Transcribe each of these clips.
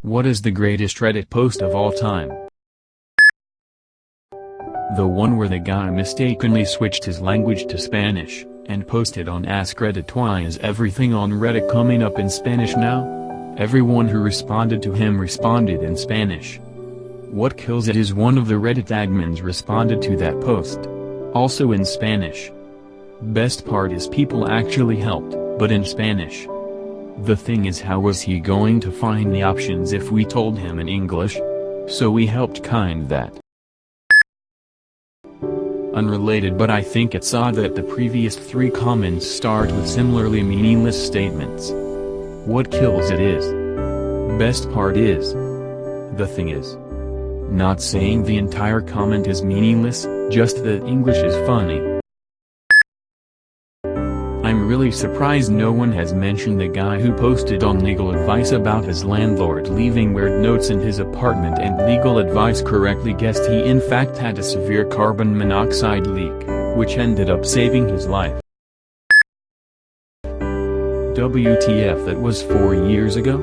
What is the greatest Reddit post of all time? The one where the guy mistakenly switched his language to Spanish, and posted on AskReddit. Why is everything on Reddit coming up in Spanish now? Everyone who responded to him responded in Spanish. What kills it is one of the Reddit admins responded to that post, also in Spanish. Best part is people actually helped, but in Spanish. The thing is, how was he going to find the options if we told him in English? So we helped kind that. Unrelated, but I think it's odd that the previous 3 comments start with similarly meaningless statements. What kills it is. Best part is. The thing is. Not saying the entire comment is meaningless, just that English is funny. I'm really surprised no one has mentioned the guy who posted on legal advice about his landlord leaving weird notes in his apartment, and legal advice correctly guessed he in fact had a severe carbon monoxide leak, which ended up saving his life. WTF, that was 4 years ago?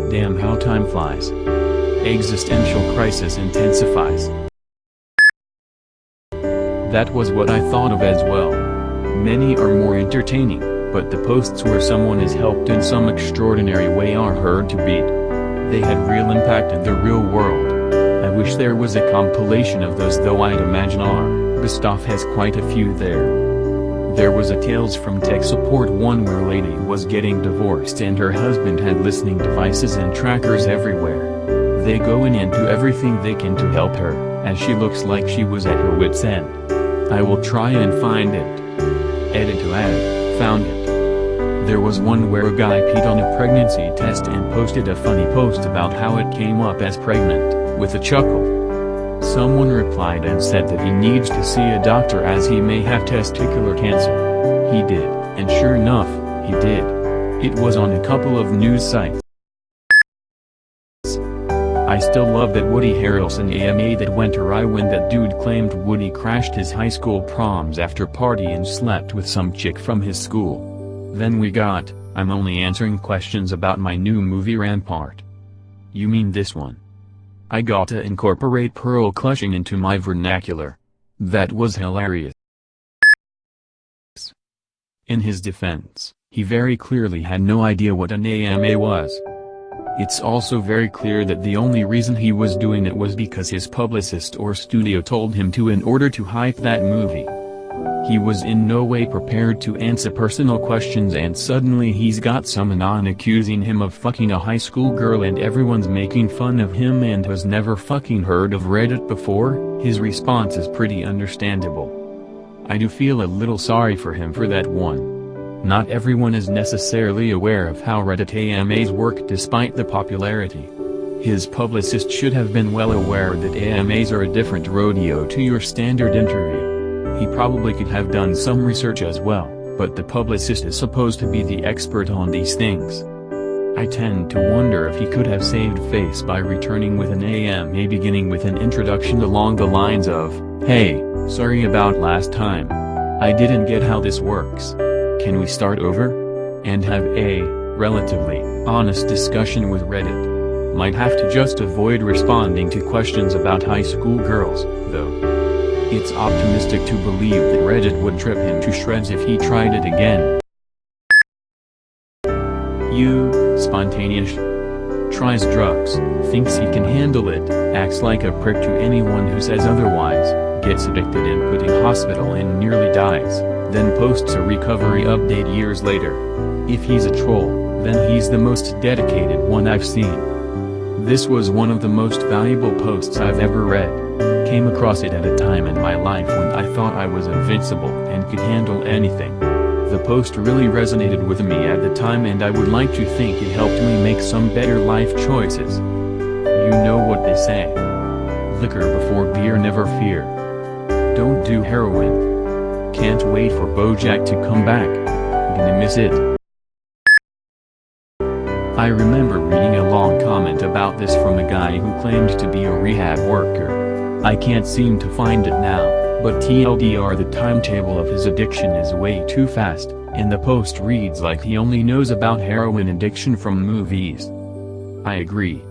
Damn, how time flies. Existential crisis intensifies. That was what I thought of as well. Many are more entertaining, but the posts where someone is helped in some extraordinary way are hard to beat. They had real impact in the real world. I wish there was a compilation of those, though I'd imagine Gustav has quite a few there. There was a Tales from Tech Support one where a lady was getting divorced and her husband had listening devices and trackers everywhere. They go in and do everything they can to help her, as she looks like she was at her wit's end. I will try and find it. Edit to add, found it. There was one where a guy peed on a pregnancy test and posted a funny post about how it came up as pregnant, with a chuckle. Someone replied and said that he needs to see a doctor as he may have testicular cancer. He did, and sure enough, he did. It was on a couple of news sites. I still love that Woody Harrelson AMA that went awry when that dude claimed Woody crashed his high school proms after party and slept with some chick from his school. Then we got, I'm only answering questions about my new movie Rampart. You mean this one? I gotta incorporate pearl clutching into my vernacular. That was hilarious. In his defense, he very clearly had no idea what an AMA was. It's also very clear that the only reason he was doing it was because his publicist or studio told him to in order to hype that movie. He was in no way prepared to answer personal questions, and suddenly he's got some anon accusing him of fucking a high school girl and everyone's making fun of him and has never fucking heard of Reddit before. His response is pretty understandable. I do feel a little sorry for him for that one. Not everyone is necessarily aware of how Reddit AMAs work despite the popularity. His publicist should have been well aware that AMAs are a different rodeo to your standard interview. He probably could have done some research as well, but the publicist is supposed to be the expert on these things. I tend to wonder if he could have saved face by returning with an AMA beginning with an introduction along the lines of, "Hey, sorry about last time. I didn't get how this works. Can we start over?" And have a relatively honest discussion with Reddit. Might have to just avoid responding to questions about high school girls, though. It's optimistic to believe that Reddit would rip him to shreds if he tried it again. You, spontaneous. Tries drugs, thinks he can handle it, acts like a prick to anyone who says otherwise, gets addicted and put in hospital and nearly dies, then posts a recovery update years later. If he's a troll, then he's the most dedicated one I've seen. This was one of the most valuable posts I've ever read. Came across it at a time in my life when I thought I was invincible and could handle anything. The post really resonated with me at the time, and I would like to think it helped me make some better life choices. You know what they say. Liquor before beer, never fear. Don't do heroin. Can't wait for BoJack to come back. Gonna miss it. I remember reading a long comment about this from a guy who claimed to be a rehab worker. I can't seem to find it now, but TLDR, the timetable of his addiction is way too fast, and the post reads like he only knows about heroin addiction from movies. I agree,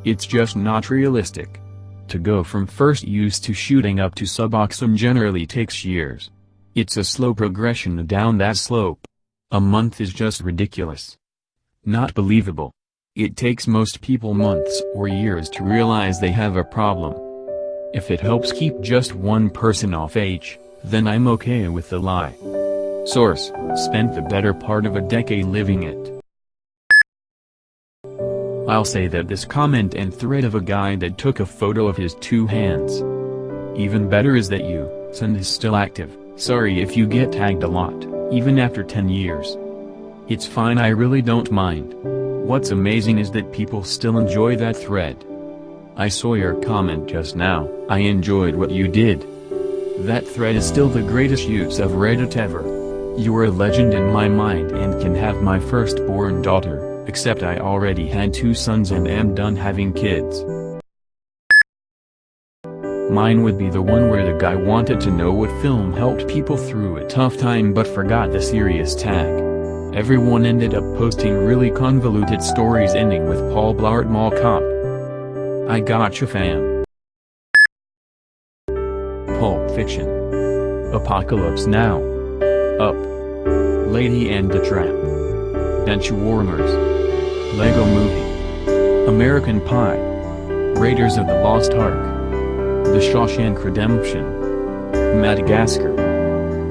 It's just not realistic. To go from first use to shooting up to subawesome generally takes years. It's a slow progression down that slope. A month is just ridiculous. Not believable. It takes most people months or years to realize they have a problem. If it helps keep just one person off then I'm okay with the lie. Source: spent the better part of a decade living it. I'll say that this comment and thread of a guy that took a photo of his 2 hands. Even better is that you, send is still active. Sorry if you get tagged a lot, even after 10 years. It's fine, I really don't mind. What's amazing is that people still enjoy that thread. I saw your comment just now, I enjoyed what you did. That thread is still the greatest use of Reddit ever. You're a legend in my mind and can have my firstborn daughter, except I already had 2 sons and am done having kids. Mine would be the one where the guy wanted to know what film helped people through a tough time but forgot the serious tag. Everyone ended up posting really convoluted stories ending with Paul Blart Mall Cop. I gotcha, fam. Pulp Fiction. Apocalypse Now. Up. Lady and the Tramp. Benchwarmers. Lego Movie. American Pie. Raiders of the Lost Ark. The Shawshank Redemption. Madagascar.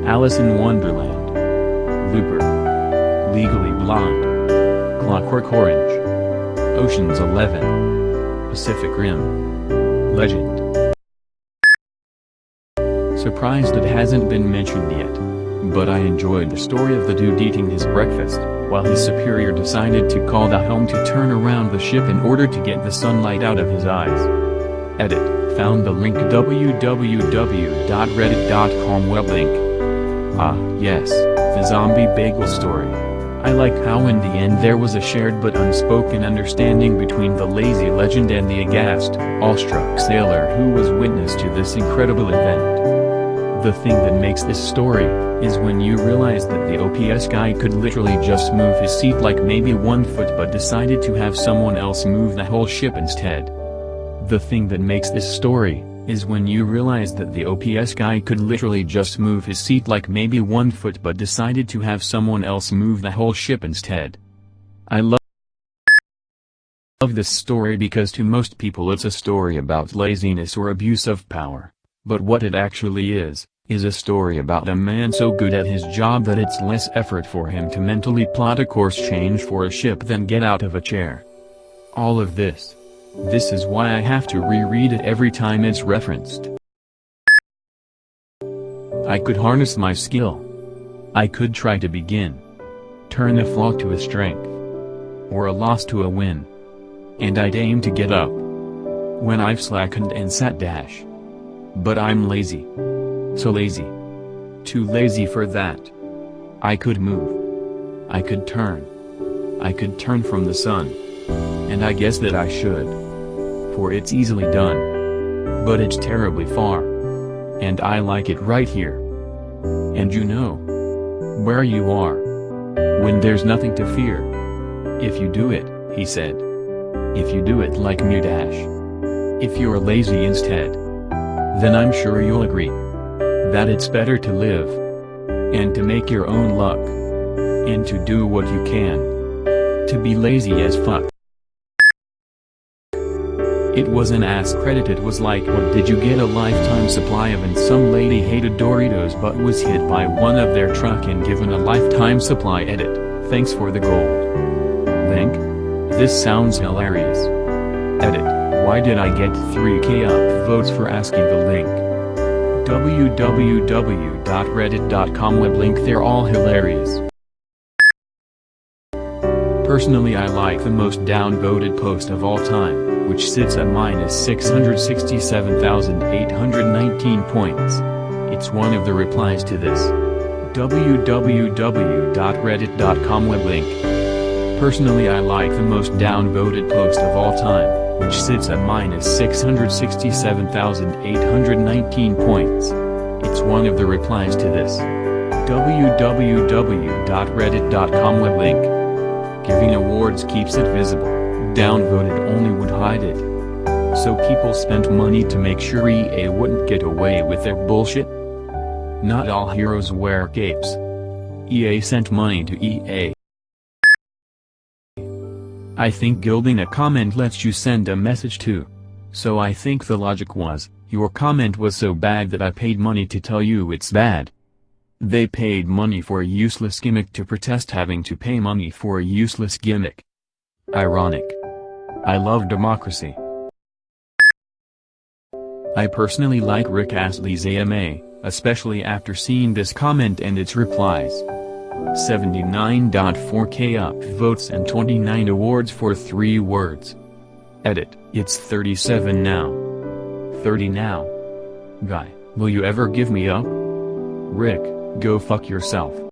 Alice in Wonderland. Looper. Legally Blonde. Clockwork Orange. Ocean's 11. Pacific Rim. Legend. Surprised it hasn't been mentioned yet. But I enjoyed the story of the dude eating his breakfast, while his superior decided to call the helm to turn around the ship in order to get the sunlight out of his eyes. Edit. Found the link www.reddit.com web link. Ah, yes, the zombie bagel story. I like how in the end there was a shared but unspoken understanding between the lazy legend and the aghast, awestruck sailor who was witness to this incredible event. The thing that makes this story is when you realize that the OPS guy could literally just move his seat like maybe 1 foot but decided to have someone else move the whole ship instead. The thing that makes this story is when you realize that the OPS guy could literally just move his seat like maybe 1 foot but decided to have someone else move the whole ship instead. I love this story because to most people it's a story about laziness or abuse of power. But what it actually is a story about a man so good at his job that it's less effort for him to mentally plot a course change for a ship than get out of a chair. All of this is why I have to reread it every time it's referenced. I could harness my skill. I could try to begin. Turn a flaw to a strength. Or a loss to a win. And I'd aim to get up. When I've slackened and sat dash. But I'm lazy. So lazy. Too lazy for that. I could move. I could turn. I could turn from the sun. And I guess that I should. For it's easily done. But it's terribly far. And I like it right here. And you know where you are. When there's nothing to fear. If you do it, he said. If you do it like me dash. If you're lazy instead. Then I'm sure you'll agree that it's better to live and to make your own luck and to do what you can to be lazy as fuck. It was an AskReddit. It was like, what did you get a lifetime supply of? And some lady hated Doritos but was hit by one of their truck and given a lifetime supply. Edit. Thanks for the gold. Link. This sounds hilarious. Edit. Why did I get 3k upvotes for asking the link? www.reddit.com web link. They're all hilarious. Personally, I like the most downvoted post of all time, which sits at -667,819 points. It's one of the replies to this. www.reddit.com web link. Personally, I like the most downvoted post of all time, which sits at -667,819 points. It's one of the replies to this. www.reddit.com web link. Giving awards keeps it visible, downvoted only would hide it. So people spent money to make sure EA wouldn't get away with their bullshit? Not all heroes wear capes. EA sent money to EA. I think gilding a comment lets you send a message too. So I think the logic was, your comment was so bad that I paid money to tell you it's bad. They paid money for a useless gimmick to protest having to pay money for a useless gimmick. Ironic. I love democracy. I personally like Rick Astley's AMA, especially after seeing this comment and its replies. 79.4k upvotes and 29 awards for 3 words. Edit, it's 37 now. 30 now. Guy, will you ever give me up? Rick, go fuck yourself.